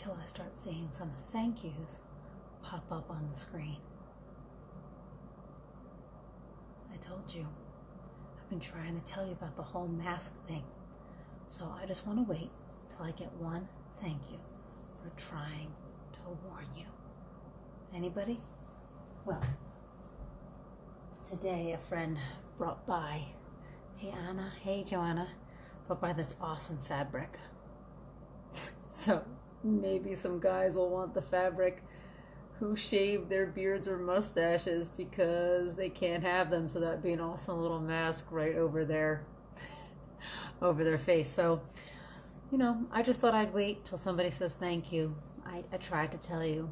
until I start seeing some thank yous pop up on the screen. I told you, I've been trying to tell you about the whole mask thing. So I just want to wait till I get one thank you for trying to warn you. Anybody? Well, today a friend brought by, hey Anna, hey Joanna, brought by this awesome fabric. So maybe some guys will want the fabric who shave their beards or mustaches because they can't have them, so that'd be an awesome little mask right over their face. So, you know, I just thought I'd wait till somebody says thank you. I tried to tell you.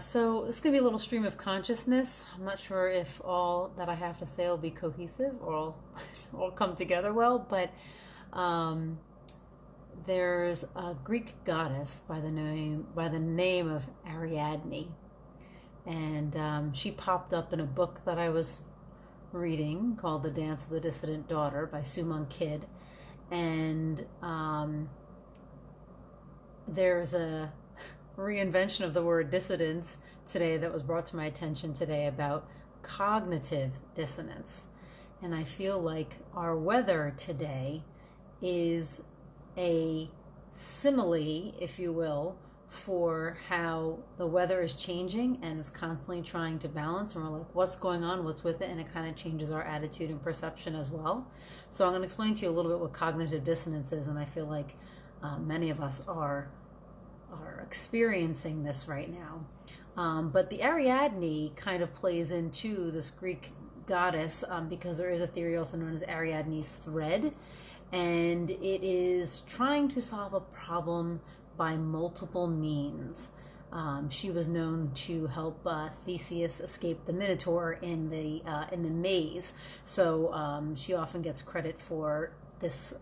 So this is going to be a little stream of consciousness. I'm not sure if all that I have to say will be cohesive or all come together well, but there's a Greek goddess by the name of Ariadne, and she popped up in a book that I was reading called The Dance of the Dissident Daughter by Suemonkkidd, and there's a reinvention of the word dissidence today that was brought to my attention today about cognitive dissonance. And I feel like our weather today is a simile, if you will, for how the weather is changing and it's constantly trying to balance, and we're like, what's going on, what's with it, and it kind of changes our attitude and perception as well. So I'm going to explain to you a little bit what cognitive dissonance is, and I feel like many of us are experiencing this right now. But the Ariadne kind of plays into this Greek goddess because there is a theory also known as Ariadne's thread, and it is trying to solve a problem by multiple means. She was known to help Theseus escape the Minotaur in the maze, so she often gets credit for this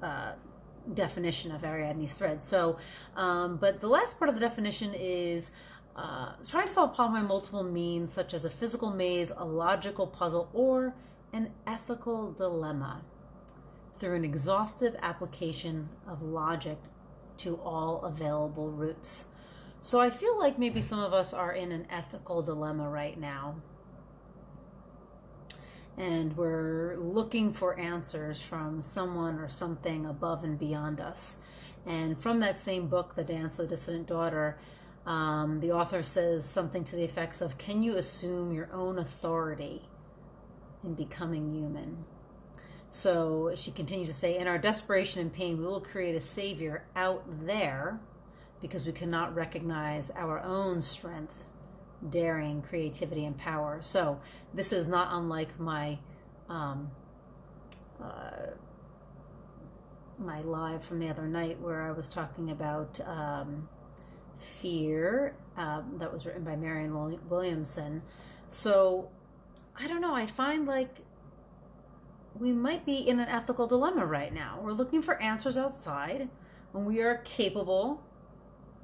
definition of Ariadne's thread. So, but the last part of the definition is trying to solve a problem by multiple means, such as a physical maze, a logical puzzle, or an ethical dilemma, through an exhaustive application of logic to all available routes. So I feel like maybe some of us are in an ethical dilemma right now, and we're looking for answers from someone or something above and beyond us. And from that same book, The Dance of the Dissident Daughter, the author says something to the effects of, can you assume your own authority in becoming human? So she continues to say, in our desperation and pain, we will create a savior out there because we cannot recognize our own strength, daring, creativity, and power. So this is not unlike my my live from the other night where I was talking about fear, that was written by mariannewilliamson. So I don't know, I find like we might be in an ethical dilemma right now. We're looking for answers outside when we are capable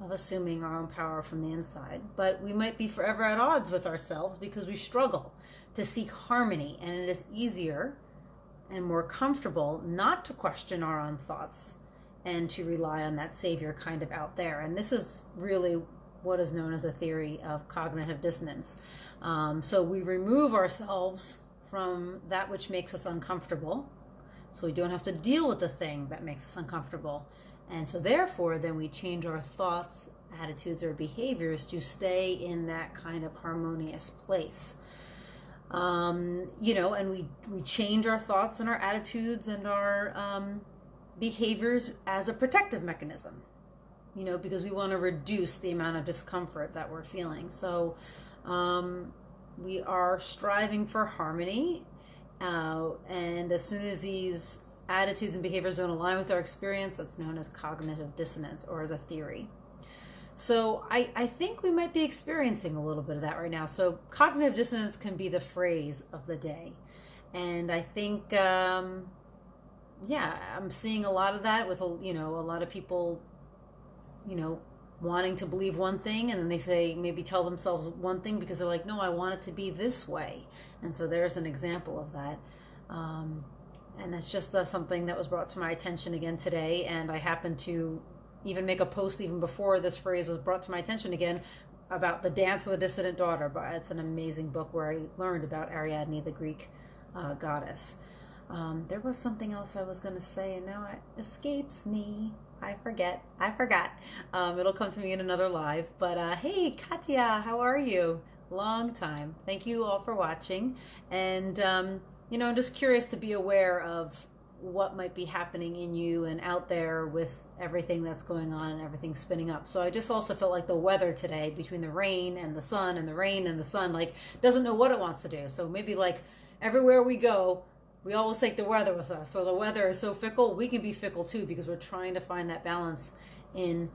of assuming our own power from the inside, but we might be forever at odds with ourselves because we struggle to seek harmony, and it is easier and more comfortable not to question our own thoughts and to rely on that savior kind of out there. And this is really what is known as a theory of cognitive dissonance. So we remove ourselves from that which makes us uncomfortable, so we don't have to deal with the thing that makes us uncomfortable. And so therefore, then we change our thoughts, attitudes, or behaviors to stay in that kind of harmonious place. And we change our thoughts and our attitudes and our behaviors as a protective mechanism, because we want to reduce the amount of discomfort that we're feeling. So we are striving for harmony, and as soon as these attitudes and behaviors don't align with our experience, that's known as cognitive dissonance, or as a theory. So I think we might be experiencing a little bit of that right now. So cognitive dissonance can be the phrase of the day. And I think, I'm seeing a lot of that with, a lot of people, wanting to believe one thing, and then they say, maybe tell themselves one thing because they're like, no, I want it to be this way. And so there's an example of that. And it's just something that was brought to my attention again today, and I happened to even make a post even before this phrase was brought to my attention again about the Dance of the Dissident Daughter. But it's an amazing book where I learned about Ariadne, the Greek goddess. There was something else I was going to say, and now it escapes me. I forgot. It'll come to me in another live. But hey, Katya, how are you? Long time. Thank you all for watching. And, I'm just curious to be aware of what might be happening in you and out there with everything that's going on and everything spinning up. So I just also felt like the weather today, between the rain and the sun and the rain and the sun, like doesn't know what it wants to do. So maybe like everywhere we go, we always take the weather with us. So the weather is so fickle, we can be fickle too, because we're trying to find that balance in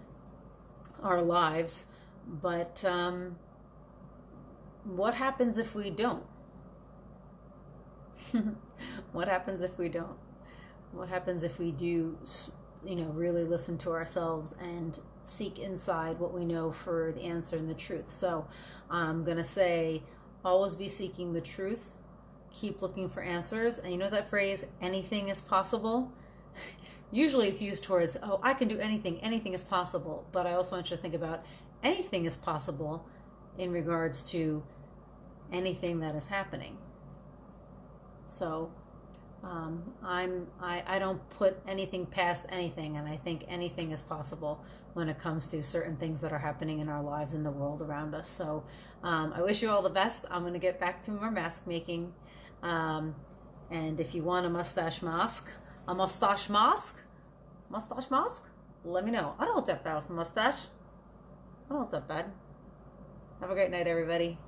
our lives. But what happens if we don't? What happens if we don't? What happens if we do, really listen to ourselves and seek inside what we know for the answer and the truth? So I'm going to say, always be seeking the truth. Keep looking for answers. And you know that phrase, anything is possible? Usually it's used towards, oh, I can do anything. Anything is possible. But I also want you to think about anything is possible in regards to anything that is happening. So I don't put anything past anything, and I think anything is possible when it comes to certain things that are happening in our lives and the world around us. So I wish you all the best. I'm going to get back to more mask making. And if you want a mustache mask, let me know. I don't look that bad with a mustache. I don't look that bad. Have a great night, everybody.